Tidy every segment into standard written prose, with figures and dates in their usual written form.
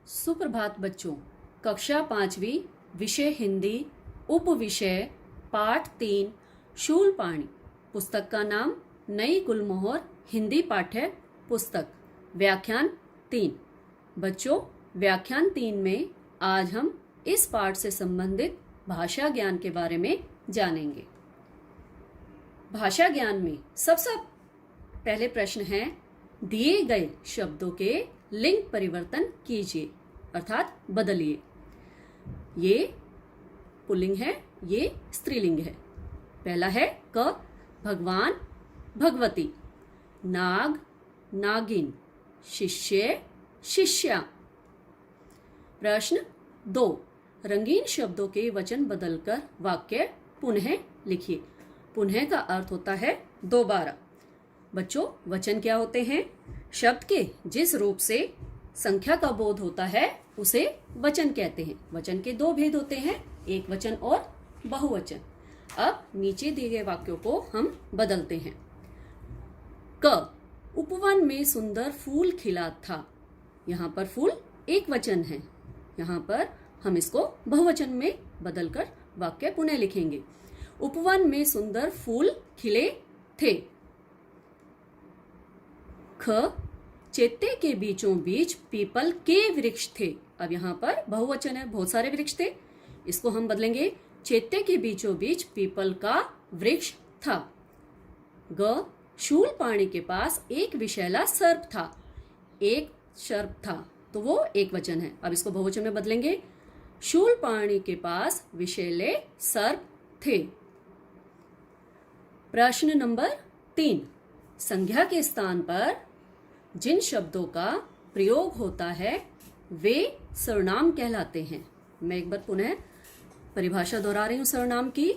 सुप्रभात बच्चों। कक्षा 5वीं, विषय हिंदी, उप विषय पाठ 3, शूलपाणी। पुस्तक का नाम नई गुलमोहर हिंदी पाठ्य पुस्तक। व्याख्यान 3। बच्चों, व्याख्यान 3 में आज हम इस पाठ से संबंधित भाषा ज्ञान के बारे में जानेंगे। भाषा ज्ञान में सबसे पहले प्रश्न है, दिए गए शब्दों के लिंग परिवर्तन कीजिए, अर्थात बदलिए। ये पुल्लिंग है, ये स्त्रीलिंग है। पहला है क, भगवान, भगवती, नाग, नागिन, शिष्य, शिष्या। प्रश्न 2, रंगीन शब्दों के वचन बदलकर वाक्य पुनः लिखिए। पुनः का अर्थ होता है दोबारा। बच्चों, वचन क्या होते हैं? शब्द के जिस रूप से संख्या का बोध होता है उसे वचन कहते हैं। वचन के 2 भेद होते हैं, एक वचन और बहुवचन। अब नीचे दिए गए वाक्यों को हम बदलते हैं। क, उपवन में सुंदर फूल खिला था। यहाँ पर फूल एक वचन है, यहाँ पर हम इसको बहुवचन में बदलकर वाक्य पुनः लिखेंगे। उपवन में सुंदर फूल खिले थे। ख, चैत्य के बीचों बीच पीपल के वृक्ष थे। अब यहाँ पर बहुवचन है, बहुत सारे वृक्ष थे, इसको हम बदलेंगे चैत्य के बीचों बीच पीपल का वृक्ष था। ग, शूलपाणी के पास एक विषैला सर्प था। एक सर्प था तो वो एक वचन है, अब इसको बहुवचन में बदलेंगे। शूलपाणी के पास विषैले सर्प थे। प्रश्न नंबर 3, संज्ञा के स्थान पर जिन शब्दों का प्रयोग होता है वे सर्वनाम कहलाते हैं। मैं एक बार पुनः परिभाषा दोहरा रही हूं सर्वनाम की।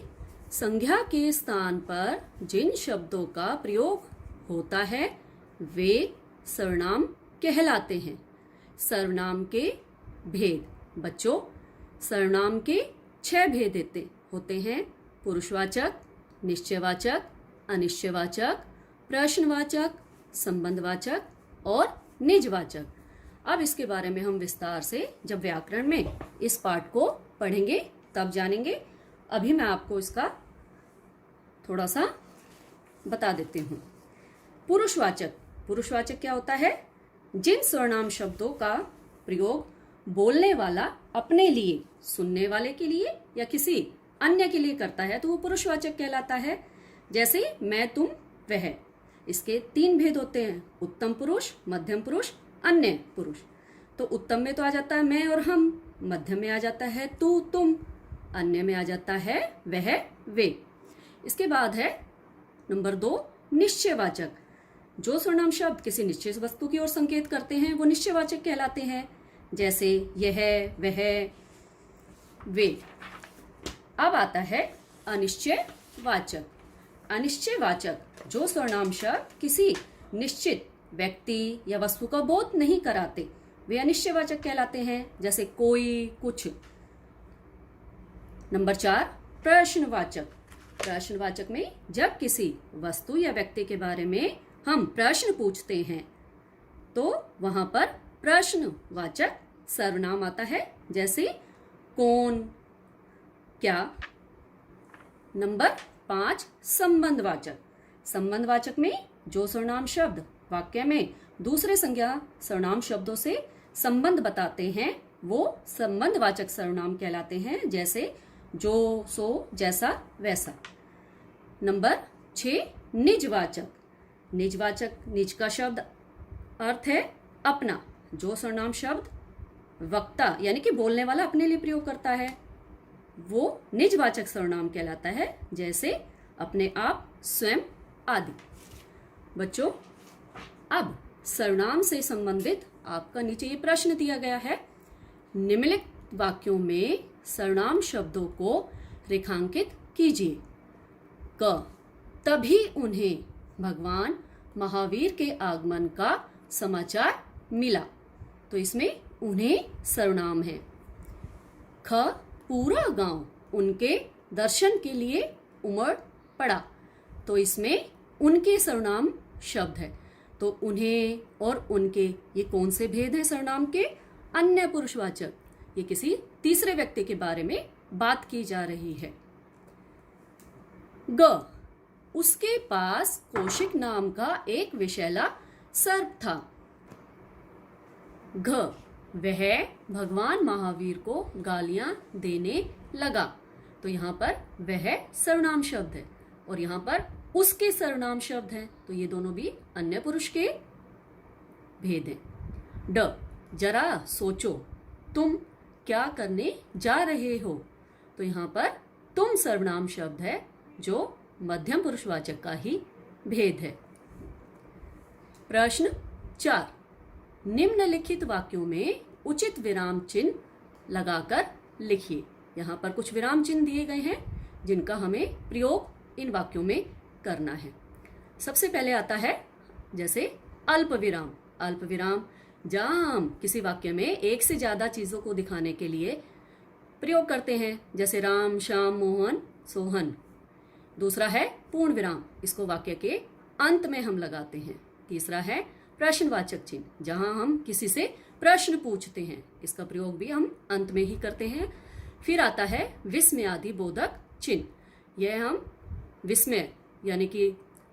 संज्ञा के स्थान पर जिन शब्दों का प्रयोग होता है वे सर्वनाम कहलाते हैं। सर्वनाम के भेद। बच्चों, सर्वनाम के 6 भेद होते हैं। पुरुषवाचक, निश्चयवाचक, अनिश्चयवाचक, प्रश्नवाचक, संबंधवाचक और निजवाचक। अब इसके बारे में हम विस्तार से जब व्याकरण में इस पाठ को पढ़ेंगे तब जानेंगे। अभी मैं आपको इसका थोड़ा सा बता देती हूँ। पुरुषवाचक। पुरुषवाचक क्या होता है? जिन सर्वनाम शब्दों का प्रयोग बोलने वाला अपने लिए, सुनने वाले के लिए या किसी अन्य के लिए करता है तो वो पुरुषवाचक कहलाता है। जैसे मैं, तुम, वह। इसके 3 भेद होते हैं, उत्तम पुरुष, मध्यम पुरुष, अन्य पुरुष। तो उत्तम में तो आ जाता है मैं और हम, मध्यम में आ जाता है तू, तुम, अन्य में आ जाता है वह, वे। इसके बाद है नंबर 2, निश्चयवाचक। जो सर्वनाम शब्द किसी निश्चित वस्तु की ओर संकेत करते हैं वो निश्चयवाचक कहलाते हैं। जैसे यह, वह, वे। अब आता है अनिश्चयवाचक। अनिश्चयवाचक जो सर्वनाम शब्द किसी निश्चित व्यक्ति या वस्तु का बोध नहीं कराते वे अनिश्चयवाचक कहलाते हैं। जैसे कोई, कुछ। नंबर 4, प्रश्नवाचक। प्रश्नवाचक में जब किसी वस्तु या व्यक्ति के बारे में हम प्रश्न पूछते हैं तो वहां पर प्रश्नवाचक सर्वनाम आता है। जैसे कौन, क्या। नंबर 5, संबंधवाचक। संबंधवाचक में जो सर्वनाम शब्द वाक्य में दूसरे संज्ञा सर्वनाम शब्दों से संबंध बताते हैं वो संबंधवाचक सर्वनाम कहलाते हैं। जैसे जो, सो, जैसा, वैसा। नंबर 6, निजवाचक। निजवाचक, निज का शब्द अर्थ है अपना। जो सर्वनाम शब्द वक्ता यानी कि बोलने वाला अपने लिए प्रयोग करता है वो निजवाचक सर्वनाम कहलाता है। जैसे अपने आप, स्वयं आदि। बच्चों, अब सर्वनाम से संबंधित आपका नीचे ये प्रश्न दिया गया है। निम्नलिखित वाक्यों में सर्वनाम शब्दों को रेखांकित कीजिए। क, तभी उन्हें भगवान महावीर के आगमन का समाचार मिला। तो इसमें उन्हें सर्वनाम है। ख, पूरा गांव उनके दर्शन के लिए उमड़ पड़ा। तो इसमें उनके सर्वनाम शब्द है। तो उन्हें और उनके ये कौन से भेद हैं सर्वनाम के? अन्य पुरुषवाचक, ये किसी तीसरे व्यक्ति के बारे में बात की जा रही है। ग, उसके पास कौशिक नाम का एक विषैला सर्प था। घ, वह भगवान महावीर को गालियां देने लगा। तो यहाँ पर वह सर्वनाम शब्द है और यहाँ पर उसके सर्वनाम शब्द हैं, तो ये दोनों भी अन्य पुरुष के भेद हैं। ड, जरा सोचो तुम क्या करने जा रहे हो। तो यहाँ पर तुम सर्वनाम शब्द है जो मध्यम पुरुषवाचक का ही भेद है। प्रश्न 4, निम्नलिखित वाक्यों में उचित विराम चिन्ह लगाकर लिखिए। यहाँ पर कुछ विराम चिन्ह दिए गए हैं जिनका हमें प्रयोग इन वाक्यों में करना है। सबसे पहले आता है जैसे अल्प विराम। अल्प विराम जहाँ हम किसी वाक्य में एक से ज्यादा चीजों को दिखाने के लिए प्रयोग करते हैं, जैसे राम, श्याम, मोहन, सोहन। दूसरा है पूर्ण विराम, इसको वाक्य के अंत में हम लगाते हैं। तीसरा है प्रश्नवाचक चिन्ह, जहां हम किसी से प्रश्न पूछते हैं, इसका प्रयोग भी हम अंत में ही करते हैं। फिर आता है विस्मयादि बोधक चिन्ह, यह हम विस्मय यानी कि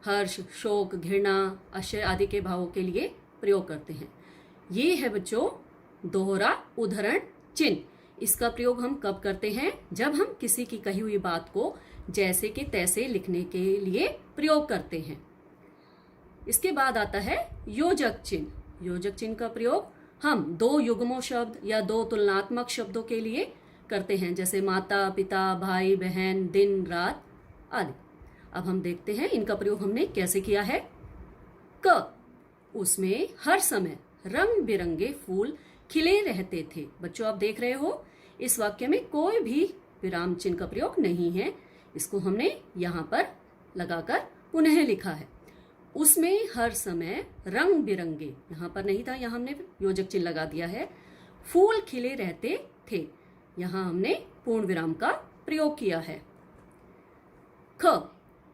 हर्ष, शोक, घृणा, आश्चर्य आदि के भावों के लिए प्रयोग करते हैं। ये है बच्चों दोहरा उदाहरण चिन्ह। इसका प्रयोग हम कब करते हैं? जब हम किसी की कही हुई बात को जैसे कि तैसे लिखने के लिए प्रयोग करते हैं। इसके बाद आता है योजक चिन्ह। योजक चिन्ह का प्रयोग हम दो युग्मों शब्द या दो तुलनात्मक शब्दों के लिए करते हैं, जैसे माता, पिता, भाई, बहन, दिन, रात आदि। अब हम देखते हैं इनका प्रयोग हमने कैसे किया है। क, उसमें हर समय रंग बिरंगे फूल खिले रहते थे। बच्चों आप देख रहे हो इस वाक्य में कोई भी विराम चिन्ह का प्रयोग नहीं है, इसको हमने यहाँ पर लगाकर पुनः लिखा है। उसमें हर समय रंग बिरंगे, यहाँ पर नहीं था, यहाँ हमने योजक चिन्ह लगा दिया है। फूल खिले रहते थे, यहाँ हमने पूर्ण विराम का प्रयोग किया है। ख,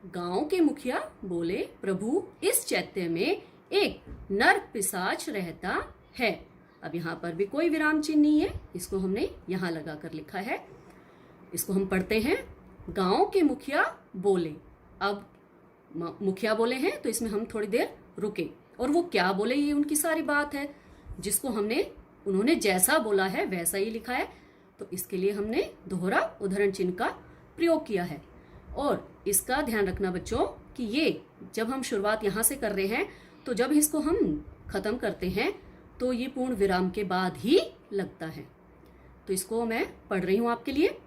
गांव के मुखिया बोले, प्रभु इस चैत्य में एक नर पिशाच रहता है। अब यहाँ पर भी कोई विराम चिन्ह नहीं है, इसको हमने यहाँ लगाकर लिखा है। इसको हम पढ़ते हैं। गांव के मुखिया बोले, अब मुखिया बोले हैं तो इसमें हम थोड़ी देर रुके, और वो क्या बोले ये उनकी सारी बात है, जिसको हमने उन्होंने जैसा बोला है वैसा ही लिखा है, तो इसके लिए हमने दोहरा उदाहरण चिन्ह का प्रयोग किया है। और इसका ध्यान रखना बच्चों कि ये जब हम शुरुआत यहाँ से कर रहे हैं, तो जब इसको हम खत्म करते हैं तो ये पूर्ण विराम के बाद ही लगता है। तो इसको मैं पढ़ रही हूँ आपके लिए।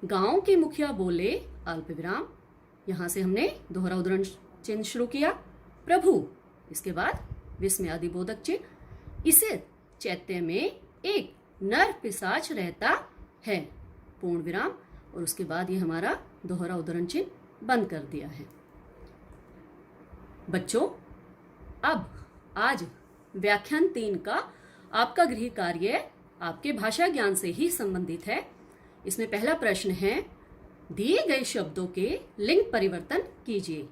गांव के मुखिया बोले, अल्प विराम, यहाँ से हमने दोहरा उदाहरण चिन्ह शुरू किया, प्रभु, इसके बाद विस्मयादि बोधक चिन्ह, इसे चैत्य में एक नर पिशाच रहता है, पूर्ण विराम, और उसके बाद ये हमारा दोहरा उदाहरण चिन्ह बंद कर दिया है। बच्चों अब आज व्याख्यान 3 का आपका गृह कार्य आपके भाषा ज्ञान से ही संबंधित है। इसमें पहला प्रश्न है, दिए गए शब्दों के लिंग परिवर्तन कीजिए।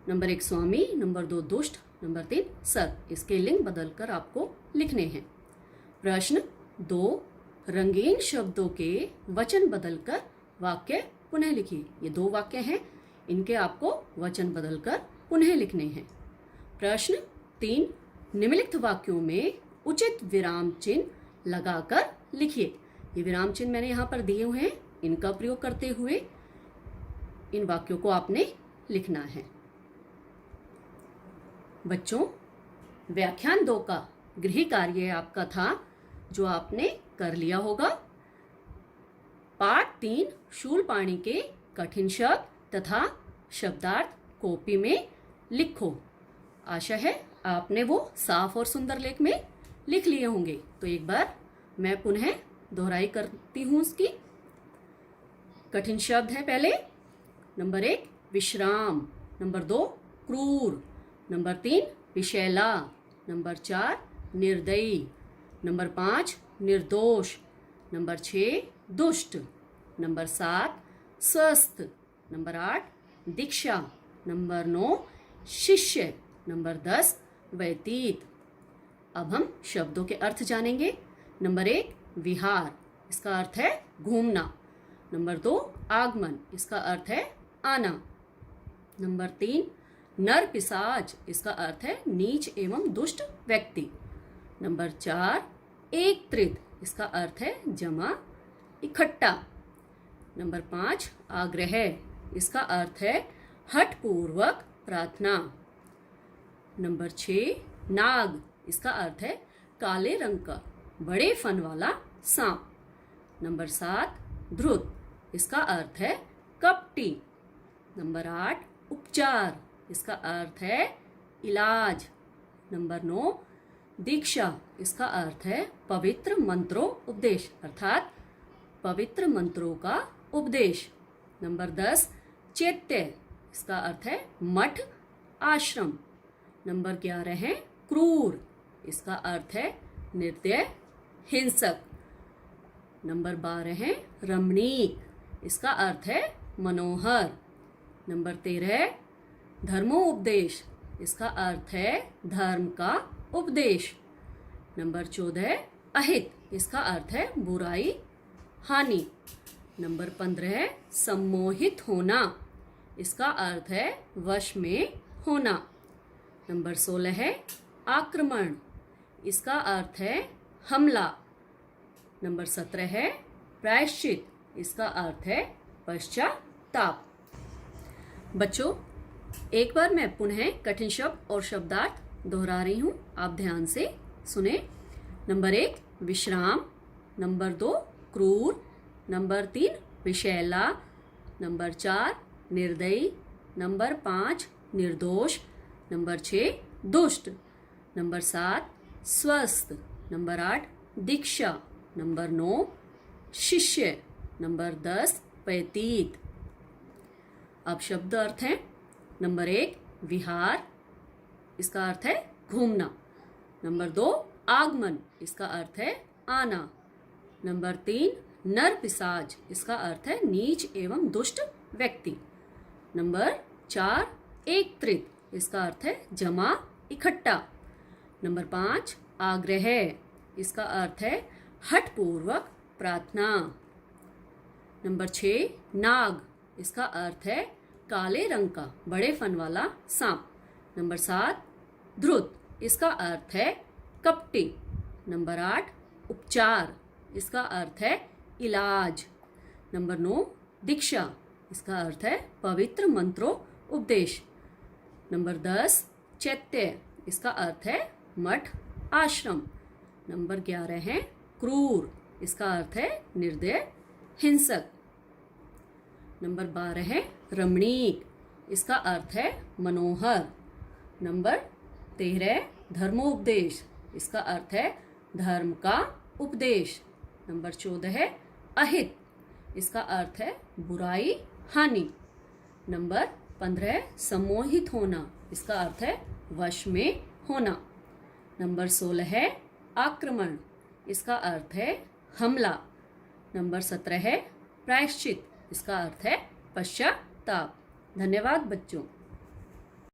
नंबर 1 स्वामी, नंबर 2 दुष्ट, नंबर 3 सर, इसके लिंग बदलकर आपको लिखने हैं। प्रश्न 2, रंगीन शब्दों के वचन बदलकर वाक्य पुनः लिखिए। ये 2 वाक्य हैं, इनके आपको वचन बदलकर पुनः लिखने हैं। प्रश्न 3, निम्नलिखित वाक्यों में उचित विराम चिन्ह लगाकर लिखिए। ये विराम चिन्ह मैंने यहाँ पर दिए हुए हैं, इनका प्रयोग करते हुए इन वाक्यों को आपने लिखना है। बच्चों व्याख्यान 2 का गृह कार्य आपका था जो आपने कर लिया होगा। पाठ 3 शूलपाणी के कठिन शब्द तथा शब्दार्थ कॉपी में लिखो। आशा है आपने वो साफ और सुंदर लेख में लिख लिए होंगे। तो एक बार मैं पुनः दोहराई करती हूँ उसकी। कठिन शब्द है पहले, नंबर 1 विश्राम, नंबर 2 क्रूर, नंबर 3 विषैला, नंबर 4 निर्दयी, नंबर 5 निर्दोष, नंबर 6 दुष्ट, नंबर 7 स्वस्थ, नंबर 8 दीक्षा, नंबर 9 शिष्य, नंबर 10 व्यतीत। अब हम शब्दों के अर्थ जानेंगे। नंबर 1 विहार, इसका अर्थ है घूमना। नंबर 2 आगमन, इसका अर्थ है आना। नंबर 3 नर पिशाच, इसका अर्थ है नीच एवं दुष्ट व्यक्ति। नंबर 4 एकत्रित, इसका अर्थ है जमा इकट्ठा। नंबर 5 आग्रह, इसका अर्थ है हठपूर्वक प्रार्थना। नंबर 6 नाग, इसका अर्थ है काले रंग का बड़े फन वाला सांप। नंबर 7 ध्रुत, इसका अर्थ है कपटी। नंबर 8 उपचार, इसका अर्थ है इलाज। नंबर 9 दीक्षा, इसका अर्थ है पवित्र मंत्रों उपदेश अर्थात पवित्र मंत्रों का उपदेश। नंबर 10 चैत्य, इसका अर्थ है मठ आश्रम। नंबर 11 है क्रूर, इसका अर्थ है निर्दय हिंसक। नंबर 12 है रमणीक, इसका अर्थ है मनोहर। नंबर 13 धर्मोपदेश, इसका अर्थ है धर्म का उपदेश। नंबर 14 अहित, इसका अर्थ है बुराई हानि। नंबर 15 सम्मोहित होना, इसका अर्थ है वश में होना। नंबर 16 है आक्रमण, इसका अर्थ है हमला। नंबर 17 है प्रायश्चित, इसका अर्थ है पश्चाताप। बच्चों, एक बार मैं पुनः कठिन शब्द और शब्दार्थ दोहरा रही हूं, आप ध्यान से सुने। नंबर 1 विश्राम। नंबर 2 क्रूर। नंबर 3 विषैला। नंबर 4 निर्दयी। नंबर 5 निर्दोष। नंबर 6 दुष्ट। नंबर 7 स्वस्थ। नंबर 8 दीक्षा। नंबर 9 शिष्य। नंबर 10 व्यतीत। अब शब्द अर्थ है। नंबर 1 विहार, इसका अर्थ है घूमना। नंबर 2 आगमन, इसका अर्थ है आना। नंबर 3 नर पिशाच, इसका अर्थ है नीच एवं दुष्ट व्यक्ति। नंबर 4 एकत्रित, इसका अर्थ है जमा इकट्ठा। नंबर 5 आग्रह, इसका अर्थ है हठपूर्वक प्रार्थना। नंबर 6 नाग, इसका अर्थ है काले रंग का बड़े फन वाला सांप। नंबर 7 ध्रुत, इसका अर्थ है कपटी। नंबर 8 उपचार, इसका अर्थ है इलाज। नंबर 9 दीक्षा, इसका अर्थ है पवित्र मंत्रों उपदेश। नंबर 10 चैत्य, इसका अर्थ है मठ आश्रम। नंबर 11 है क्रूर, इसका अर्थ है निर्दय हिंसक। नंबर 12 है रमणीक, इसका अर्थ है मनोहर। नंबर 13 धर्मोपदेश, इसका अर्थ है धर्म का उपदेश। नंबर 14 है अहित, इसका अर्थ है बुराई हानि। नंबर 15 सम्मोहित होना, इसका अर्थ है वश में होना। नंबर 16 है आक्रमण, इसका अर्थ है हमला। नंबर 17 है प्रायश्चित, इसका अर्थ है पश्चाताप। धन्यवाद बच्चों।